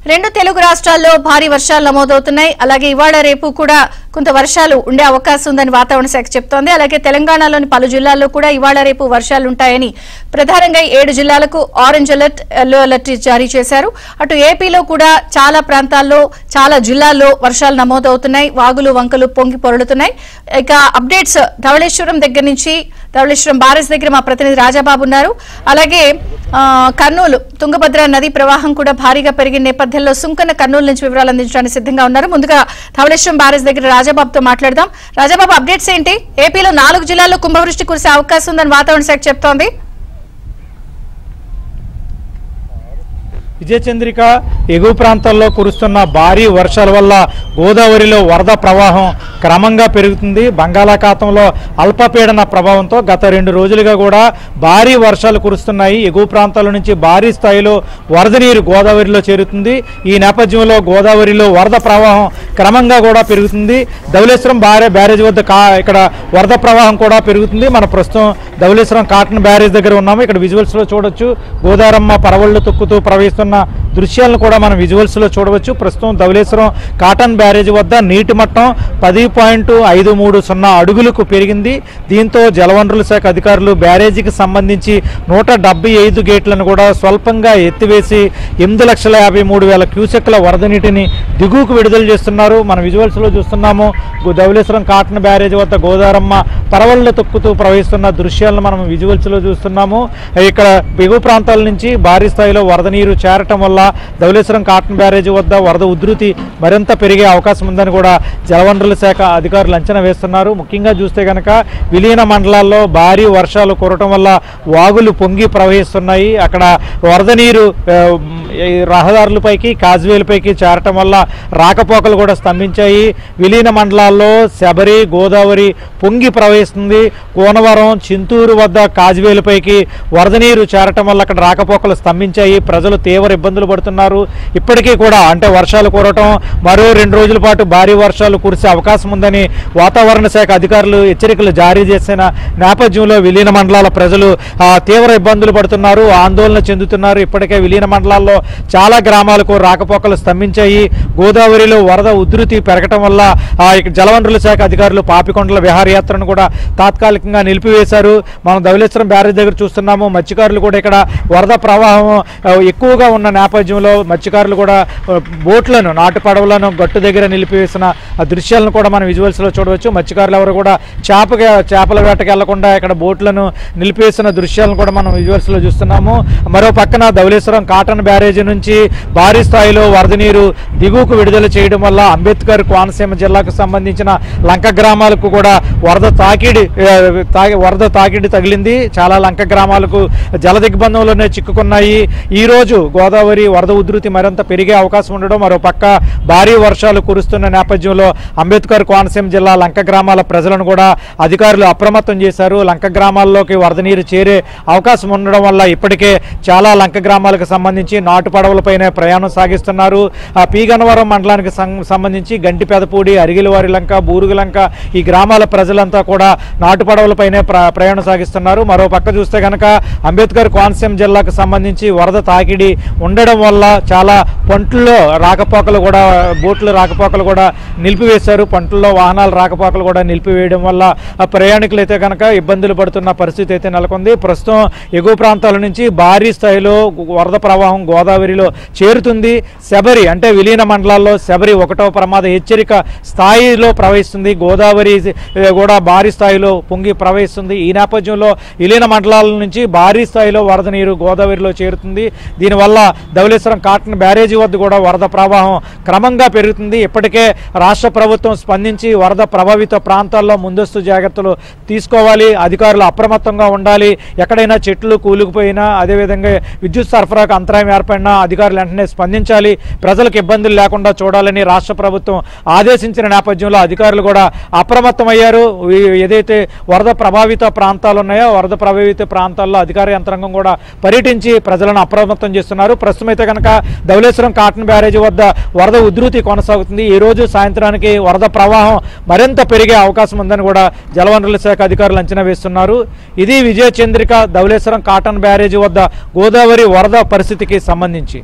రెండు తెలుగు రాష్ట్రాల్లో భారీ వర్షాలు నమోదవుతున్నాయి. అలాగే ఇవాళ రేపు కూడా కొంత వర్షాలు ఉండే అవకాశం ఉందని వాతావరణ శాఖ చెప్తోంది. అలాగే తెలంగాణలోని పలు జిల్లాల్లో కూడా ఇవాళ రేపు వర్షాలు ఉంటాయని ప్రధానంగా 7 జిల్లాలకు ఆరెంజ్ అలర్ట్, ఎల్లో అలర్ట్ జారీ చేశారు. అటు ఏపీలో కూడా చాలా ప్రాంతాల్లో చాలా జిల్లాల్లో వర్షాలు నమోదవుతున్నాయి. వాగులు వంకలు పొంగి పొరలుతున్నాయి. ఇక అప్డేట్స్ ధవళేశ్వరం దగ్గర నుంచి, ధవళేశ్వరం బారేజ్ దగ్గర మా ప్రతినిధి రాజాబాబు ఉన్నారు. అలాగే కర్నూలు తుంగభద్ర నది ప్రవాహం కూడా భారీగా పెరిగిన నేపథ్యంలో సుంకన్న కర్నూలు నుంచి వివరాలు అందించడానికి సిద్ధంగా ఉన్నారు. ముందుగా ధవళేశ్వరం బారేజ్ దగ్గర రాజాబాబుతో మాట్లాడదాం. రాజాబాబు, అప్డేట్స్ ఏంటి? ఏపీలో 4 జిల్లాల్లో కుంభవృష్టి కురిసే అవకాశం ఉందని వాతావరణ శాఖ చెప్తోంది. విజయచంద్రిక, ఎగువ ప్రాంతాల్లో కురుస్తున్న భారీ వర్షాల వల్ల గోదావరిలో వరద ప్రవాహం క్రమంగా పెరుగుతుంది. బంగాళాఖాతంలో అల్పపీడన ప్రభావంతో గత 2 రోజులుగా కూడా భారీ వర్షాలు కురుస్తున్నాయి. ఎగువ ప్రాంతాల నుంచి భారీ స్థాయిలో వరద నీరు గోదావరిలో చేరుతుంది. ఈ నేపథ్యంలో గోదావరిలో వరద ప్రవాహం క్రమంగా కూడా పెరుగుతుంది. ధవళేశ్వరం బ్యారేజ్ వద్ద ఇక్కడ వరద ప్రవాహం కూడా పెరుగుతుంది. మన ప్రస్తుతం ధవళేశ్వరం కాటన్ బ్యారేజ్ దగ్గర ఉన్నాము. ఇక్కడ విజువల్స్లో చూడొచ్చు, గోదారమ్మ పరవళ్లు తొక్కుతూ ప్రవహిస్తున్న దృశ్యాలను కూడా మనం విజువల్స్ లో చూడవచ్చు. ప్రస్తుతం ధవళేశ్వరం కాటన్ బ్యారేజ్ వద్ద నీటి మట్టం 10.530 అడుగులకు పెరిగింది. దీంతో జలవనరుల శాఖ అధికారులు బ్యారేజీకి సంబంధించి 175 గేట్లను కూడా స్వల్పంగా ఎత్తివేసి 8,53,000 క్యూసెక్ల వరద నీటిని దిగువకు విడుదల చేస్తున్నారు. మనం విజువల్స్ లో చూస్తున్నాము. ధవళేశ్వరం కాటన్ బ్యారేజ్ వద్ద గోదారమ్మ పరవళ్లు తొక్కుతూ ప్రవహిస్తున్న దృశ్యాలను మనం విజువల్స్ లో చూస్తున్నాము. ఇక్కడ ఎగువ ప్రాంతాల నుంచి భారీ స్థాయిలో వరద నీరు చేరటం వల్ల ధవళేశ్వరం కాటన్ బ్యారేజీ వద్ద వరద ఉధృతి మరింత పెరిగే అవకాశం ఉందని కూడా జలవనరుల శాఖ అధికారులు అంచనా వేస్తున్నారు. ముఖ్యంగా చూస్తే కనుక విలీన మండలాల్లో భారీ వర్షాలు కురవటం వల్ల వాగులు పొంగి ప్రవహిస్తున్నాయి. అక్కడ వరద నీరు రహదారులపైకి, కాజ్వేలపైకి చేరటం వల్ల రాకపోకలు కూడా స్తంభించాయి. విలీన మండలాల్లో శబరి, గోదావరి పొంగి ప్రవహిస్తుంది. కోనవరం, చింతూరు వద్ద కాజ్వేలపైకి వరద నీరు చేరటం వల్ల అక్కడ రాకపోకలు స్తంభించాయి. ప్రజలు తీవ్ర ఇబ్బందులు పడుతున్నారు. ఇప్పటికీ కూడా అంటే వర్షాలు కురవటం, మరో 2 రోజుల పాటు భారీ వర్షాలు కురిసే అవకాశం ఉందని వాతావరణ శాఖ అధికారులు హెచ్చరికలు జారీ చేసిన నేపథ్యంలో విలీన మండలాల ప్రజలు తీవ్ర ఇబ్బందులు పడుతున్నారు, ఆందోళన చెందుతున్నారు. ఇప్పటికే విలీన మండలాల్లో చాలా గ్రామాలకు రాకపోకలు స్తంభించాయి. గోదావరిలో వరద ఉధృతి పెరగటం వల్ల జలవనరుల శాఖ అధికారులు పాపికొండల విహారయాత్రను కూడా తాత్కాలికంగా నిలిపివేశారు. మనం ధవళేశ్వరం బ్యారేజ్ దగ్గర చూస్తున్నాము. మత్స్యకారులు కూడా ఇక్కడ వరద ప్రవాహం ఎక్కువగా ఉన్న నేపథ్యంలో మత్స్యకారులు కూడా బోట్లను, నాటు పడవలను గట్టు దగ్గర నిలిపివేసిన దృశ్యాలను కూడా మనం విజువల్స్ లో చూడవచ్చు. మత్స్యకారులు ఎవరు కూడా చేపల వేటకి వెళ్లకుండా ఇక్కడ బోట్లను నిలిపివేసిన దృశ్యాలను కూడా మనం విజువల్స్ లో చూస్తున్నాము. మరో పక్కన ధవళేశ్వరం కాటన్ బ్యారేజీ నుంచి భారీ స్థాయిలో వరద నీరు దిగువకు విడుదల చేయడం వల్ల అంబేద్కర్ కోనసీమ జిల్లాకు సంబంధించిన లంక గ్రామాలకు కూడా వరద తాకిడి తగిలింది. చాలా లంక గ్రామాలకు జల దిగ్బంధంలోనే చిక్కుకున్నాయి. ఈ రోజు గోదావరి వరద ఉధృతి మరింత పెరిగే అవకాశం ఉండడం, మరో పక్క భారీ వర్షాలు కురుస్తున్న నేపథ్యంలో అంబేద్కర్ కోనసీమ జిల్లా లంక గ్రామాల ప్రజలను కూడా అధికారులు అప్రమత్తం చేశారు. లంక గ్రామాల్లోకి వరద నీరు చేరే అవకాశం ఉండడం వల్ల ఇప్పటికే చాలా లంక గ్రామాలకు సంబంధించి నాటు పడవలపైనే ప్రయాణం సాగిస్తున్నారు. పీగన్నవరం మండలానికి సంబంధించి గంటి పెదపూడి, అరిగిలవారి లంక, బూరుగు లంక ఈ గ్రామాల ప్రజలంతా కూడా నాటు పడవలపైనే ప్రయాణం సాగిస్తున్నారు. మరో పక్క చూస్తే కనుక అంబేద్కర్ కోనసీమ జిల్లాకు సంబంధించి వరద తాకిడి ఉండడం వల్ల చాలా పంటల్లో రాకపోకలు కూడా, బోట్ల రాకపోకలు కూడా నిలిపివేశారు. పంటల్లో వాహనాల రాకపోకలు కూడా నిలిపివేయడం వల్ల ప్రయాణికులు అయితే కనుక ఇబ్బందులు పడుతున్న పరిస్థితి అయితే నెలకొంది. ప్రస్తుతం ఎగువ ప్రాంతాల నుంచి భారీ స్థాయిలో వరద ప్రవాహం గోదావరిలో చేరుతుంది. శబరి అంటే విలీన మండలాల్లో శబరి 1వ ప్రమాద హెచ్చరిక స్థాయిలో ప్రవహిస్తుంది. గోదావరి కూడా భారీ స్థాయిలో పొంగి ప్రవహిస్తుంది. ఈ నేపథ్యంలో విలీన మండలాల నుంచి భారీ స్థాయిలో వరద నీరు గోదావరిలో చేరుతుంది. దీనివల్ల ధవళేశ్వరం కాటన్ బ్యారేజీ వద్ద కూడా వరద ప్రవాహం క్రమంగా పెరుగుతుంది. ఇప్పటికే రాష్ట్ర ప్రభుత్వం స్పందించి వరద ప్రభావిత ప్రాంతాల్లో ముందస్తు జాగ్రత్తలు తీసుకోవాలి, అధికారులు అప్రమత్తంగా ఉండాలి. ఎక్కడైనా చెట్లు కూలిపోయినా, అదేవిధంగా విద్యుత్ సరఫరాకు అంతరాయం ఏర్పడినా అధికారులు వెంటనే స్పందించాలి, ప్రజలకు ఇబ్బందులు లేకుండా చూడాలని రాష్ట్ర ప్రభుత్వం ఆదేశించిన నేపథ్యంలో అధికారులు కూడా అప్రమత్తమయ్యారు. ఏదైతే వరద ప్రభావిత ప్రాంతాలు ఉన్నాయో వరద ప్రభావిత ప్రాంతాల్లో అధికార యంత్రాంగం కూడా పర్యటించి ప్రజలను అప్రమత్తం చేస్తున్నారు. ప్రస్తుతం అయితే కనుక ధవళేశ్వరం కాటన్ బ్యారేజీ వద్ద వరద ఉధృతి కొనసాగుతుంది. ఈ రోజు సాయంత్రానికి వరద ప్రవాహం మరింత పెరిగే అవకాశం ఉందని కూడా జలవనరుల శాఖ అధికారులు అంచనా వేస్తున్నారు. ఇది విజయచంద్రిక ధవళేశ్వరం కాటన్ బ్యారేజీ వద్ద గోదావరి వరద పరిస్థితికి సంబంధించి.